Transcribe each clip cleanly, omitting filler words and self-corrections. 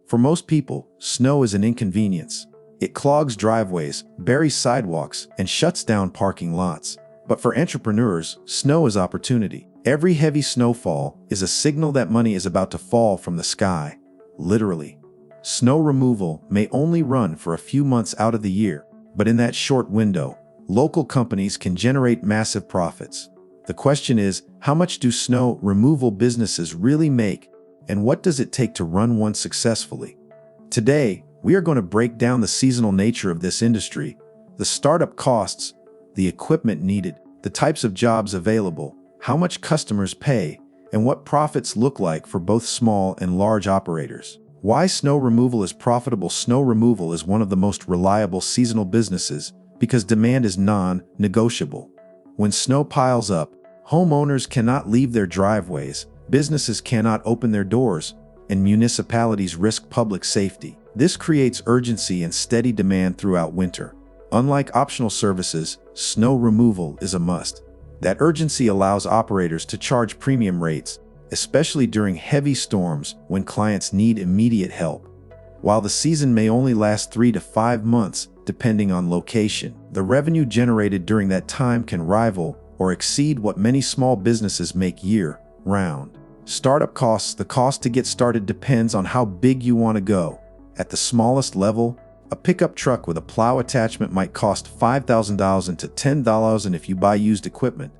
For most people, snow is an inconvenience. It clogs driveways, buries sidewalks, and shuts down parking lots. But for entrepreneurs, snow is opportunity. Every heavy snowfall is a signal that money is about to fall from the sky. Literally. Snow removal may only run for a few months out of the year, but in that short window, local companies can generate massive profits. The question is, how much do snow removal businesses really make, and what does it take to run one successfully? Today, we are going to break down the seasonal nature of this industry, the startup costs, the equipment needed, the types of jobs available, how much customers pay, and what profits look like for both small and large operators. Why snow removal is profitable. Snow removal is one of the most reliable seasonal businesses because demand is non-negotiable. When snow piles up, homeowners cannot leave their driveways, businesses cannot open their doors, and municipalities risk public safety. This creates urgency and steady demand throughout winter. Unlike optional services, snow removal is a must. That urgency allows operators to charge premium rates, especially during heavy storms when clients need immediate help. While the season may only last 3 to 5 months, depending on location, the revenue generated during that time can rival or exceed what many small businesses make year-round. Startup costs. The cost to get started depends on how big you want to go. At the smallest level, a pickup truck with a plow attachment might cost $5,000 to $10, and if you buy used equipment,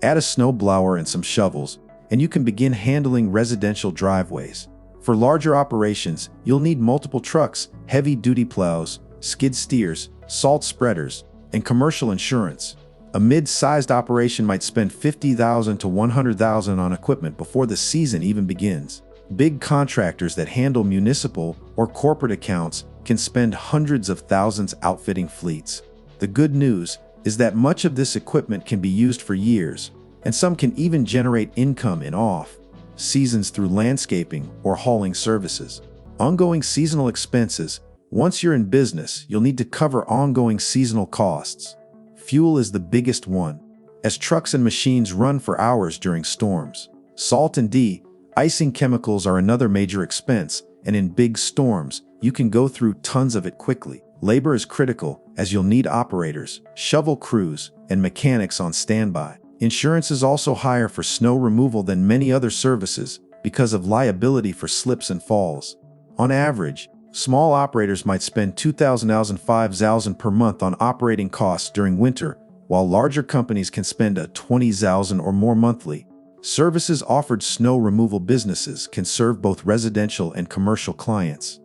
add a snowblower and some shovels, and you can begin handling residential driveways. For larger operations, you'll need multiple trucks, heavy-duty plows, skid steers, salt spreaders, and commercial insurance. A mid-sized operation might spend $50,000 to $100,000 on equipment before the season even begins. Big contractors that handle municipal or corporate accounts can spend hundreds of thousands outfitting fleets. The good news is that much of this equipment can be used for years, and some can even generate income in off-seasons through landscaping or hauling services. Ongoing seasonal expenses. Once you're in business, you'll need to cover ongoing seasonal costs. Fuel is the biggest one, as trucks and machines run for hours during storms. Salt and de-icing chemicals are another major expense, and in big storms, you can go through tons of it quickly. Labor is critical, as you'll need operators, shovel crews, and mechanics on standby. Insurance is also higher for snow removal than many other services because of liability for slips and falls. On average, small operators might spend $2,000 to $5,000 per month on operating costs during winter, while larger companies can spend $20,000 or more monthly. Services offered. Snow removal businesses can serve both residential and commercial clients.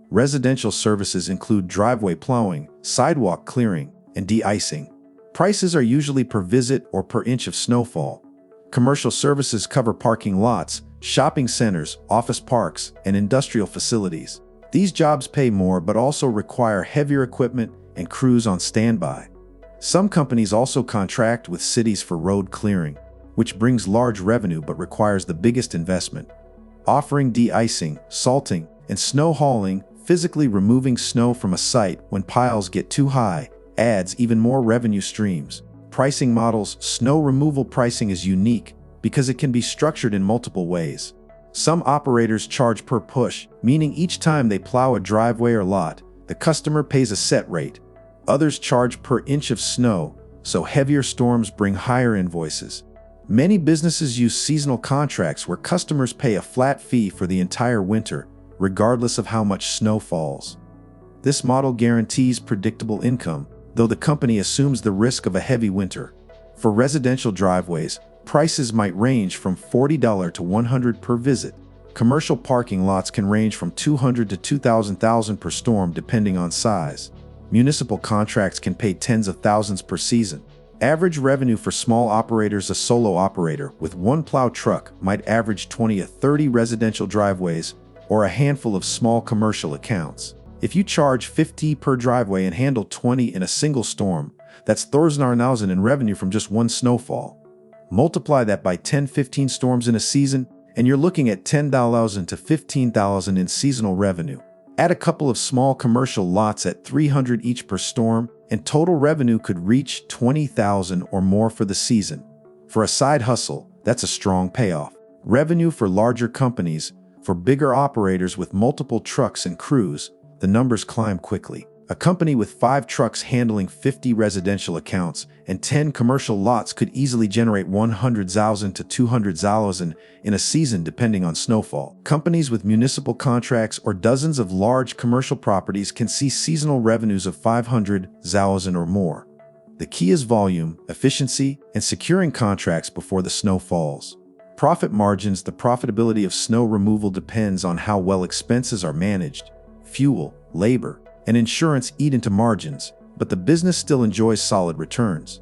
Residential services include driveway plowing, sidewalk clearing, and de-icing. Prices are usually per visit or per inch of snowfall. Commercial services cover parking lots, shopping centers, office parks, and industrial facilities. These jobs pay more but also require heavier equipment and crews on standby. Some companies also contract with cities for road clearing, which brings large revenue but requires the biggest investment. Offering de-icing, salting, and snow hauling, physically removing snow from a site when piles get too high, adds even more revenue streams. Pricing models. Snow removal pricing is unique because it can be structured in multiple ways. Some operators charge per push, meaning each time they plow a driveway or lot, the customer pays a set rate. Others charge per inch of snow, so heavier storms bring higher invoices. Many businesses use seasonal contracts where customers pay a flat fee for the entire winter, regardless of how much snow falls. This model guarantees predictable income, though the company assumes the risk of a heavy winter. For residential driveways, prices might range from $40 to $100 per visit. Commercial parking lots can range from $200 to $2,000 per storm depending on size. Municipal contracts can pay tens of thousands per season. Average revenue for small operators. A solo operator with one plow truck might average 20 to 30 residential driveways or a handful of small commercial accounts. If you charge $50 per driveway and handle 20 in a single storm, that's $3,000 in revenue from just one snowfall. Multiply that by 10-15 storms in a season, and you're looking at $10,000 to $15,000 in seasonal revenue. Add a couple of small commercial lots at $300 each per storm, and total revenue could reach $20,000 or more for the season. For a side hustle, that's a strong payoff. Revenue for larger companies. For bigger operators with multiple trucks and crews, the numbers climb quickly. A company with 5 trucks handling 50 residential accounts and 10 commercial lots could easily generate $100,000 to $200,000 in a season depending on snowfall. Companies with municipal contracts or dozens of large commercial properties can see seasonal revenues of $500,000 or more. The key is volume, efficiency, and securing contracts before the snow falls. Profit margins. The profitability of snow removal depends on how well expenses are managed. Fuel, labor, and insurance eat into margins, but the business still enjoys solid returns.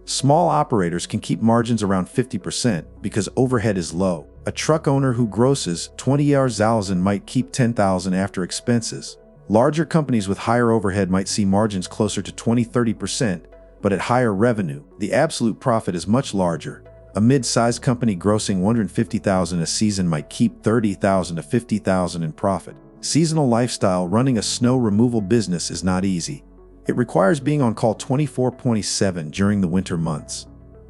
Small operators can keep margins around 50% because overhead is low. A truck owner who grosses $20,000 might keep $10,000 after expenses. Larger companies with higher overhead might see margins closer to 20–30%, but at higher revenue, the absolute profit is much larger. A mid-sized company grossing $150,000 a season might keep $30,000 to $50,000 in profit. Seasonal lifestyle. Running a snow removal business is not easy. It requires being on call 24/7 during the winter months.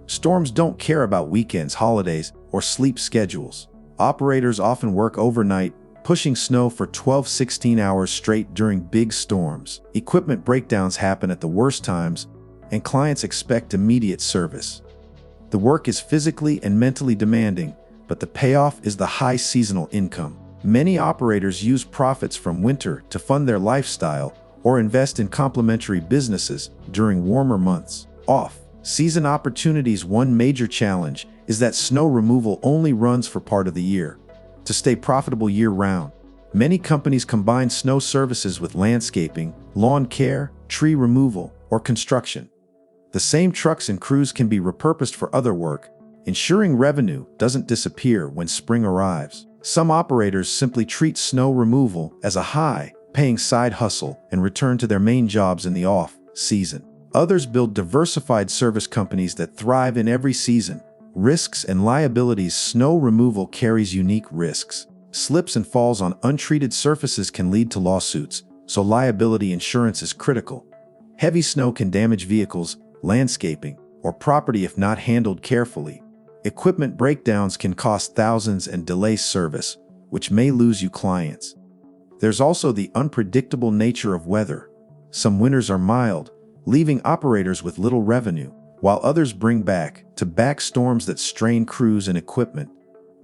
Storms don't care about weekends, holidays, or sleep schedules. Operators often work overnight, pushing snow for 12–16 hours straight during big storms. Equipment breakdowns happen at the worst times, and clients expect immediate service. The work is physically and mentally demanding, but the payoff is the high seasonal income. Many operators use profits from winter to fund their lifestyle or invest in complementary businesses during warmer months. Off-season opportunities. One major challenge is that snow removal only runs for part of the year. To stay profitable year-round, many companies combine snow services with landscaping, lawn care, tree removal, or construction. The same trucks and crews can be repurposed for other work, ensuring revenue doesn't disappear when spring arrives. Some operators simply treat snow removal as a high-paying side hustle and return to their main jobs in the off-season. Others build diversified service companies that thrive in every season. Risks and liabilities. Snow removal carries unique risks. Slips and falls on untreated surfaces can lead to lawsuits, so liability insurance is critical. Heavy snow can damage vehicles, landscaping, or property if not handled carefully. Equipment breakdowns can cost thousands and delay service, which may lose you clients. There's also the unpredictable nature of weather. Some winters are mild, leaving operators with little revenue, while others bring back-to-back storms that strain crews and equipment.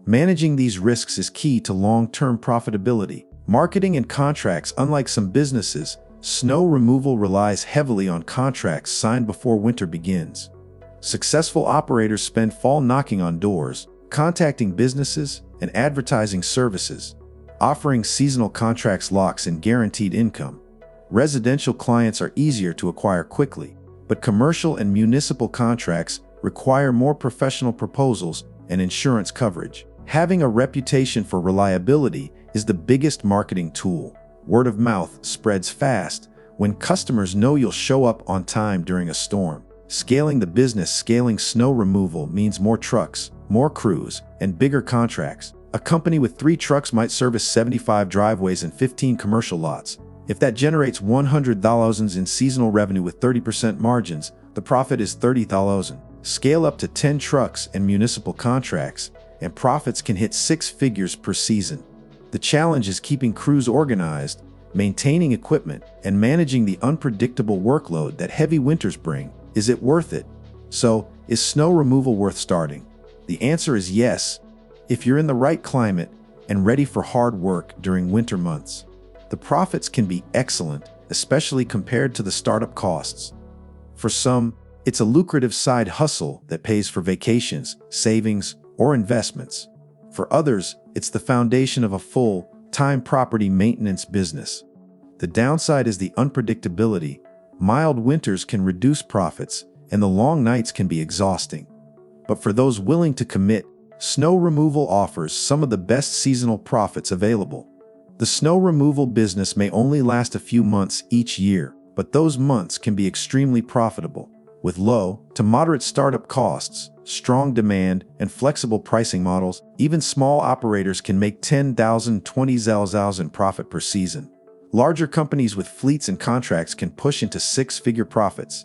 Managing these risks is key to long-term profitability. Marketing and contracts. Unlike some businesses, snow removal relies heavily on contracts signed before winter begins. Successful operators spend fall knocking on doors, contacting businesses, and advertising services. Offering seasonal contracts locks in guaranteed income. Residential clients are easier to acquire quickly, but commercial and municipal contracts require more professional proposals and insurance coverage. Having a reputation for reliability is the biggest marketing tool. Word of mouth spreads fast when customers know you'll show up on time during a storm. Scaling the business. Scaling snow removal means more trucks, more crews, and bigger contracts. A company with 3 trucks might service 75 driveways and 15 commercial lots. If that generates $100,000 in seasonal revenue with 30% margins, the profit is $30,000. Scale up to 10 trucks and municipal contracts, and profits can hit 6 figures per season. The challenge is keeping crews organized, maintaining equipment, and managing the unpredictable workload that heavy winters bring. Is it worth it? So, is snow removal worth starting? The answer is yes, if you're in the right climate and ready for hard work during winter months. The profits can be excellent, especially compared to the startup costs. For some, it's a lucrative side hustle that pays for vacations, savings, or investments. For others, it's the foundation of a full-time property maintenance business. The downside is the unpredictability. Mild winters can reduce profits, and the long nights can be exhausting. But for those willing to commit, snow removal offers some of the best seasonal profits available. The snow removal business may only last a few months each year, but those months can be extremely profitable. With low to moderate startup costs, strong demand, and flexible pricing models, even small operators can make $10,000 to $20,000 in profit per season. Larger companies with fleets and contracts can push into 6-figure profits.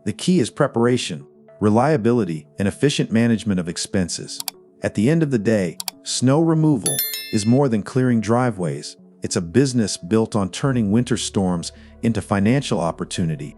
The key is preparation, reliability, and efficient management of expenses. At the end of the day, snow removal is more than clearing driveways. It's a business built on turning winter storms into financial opportunity.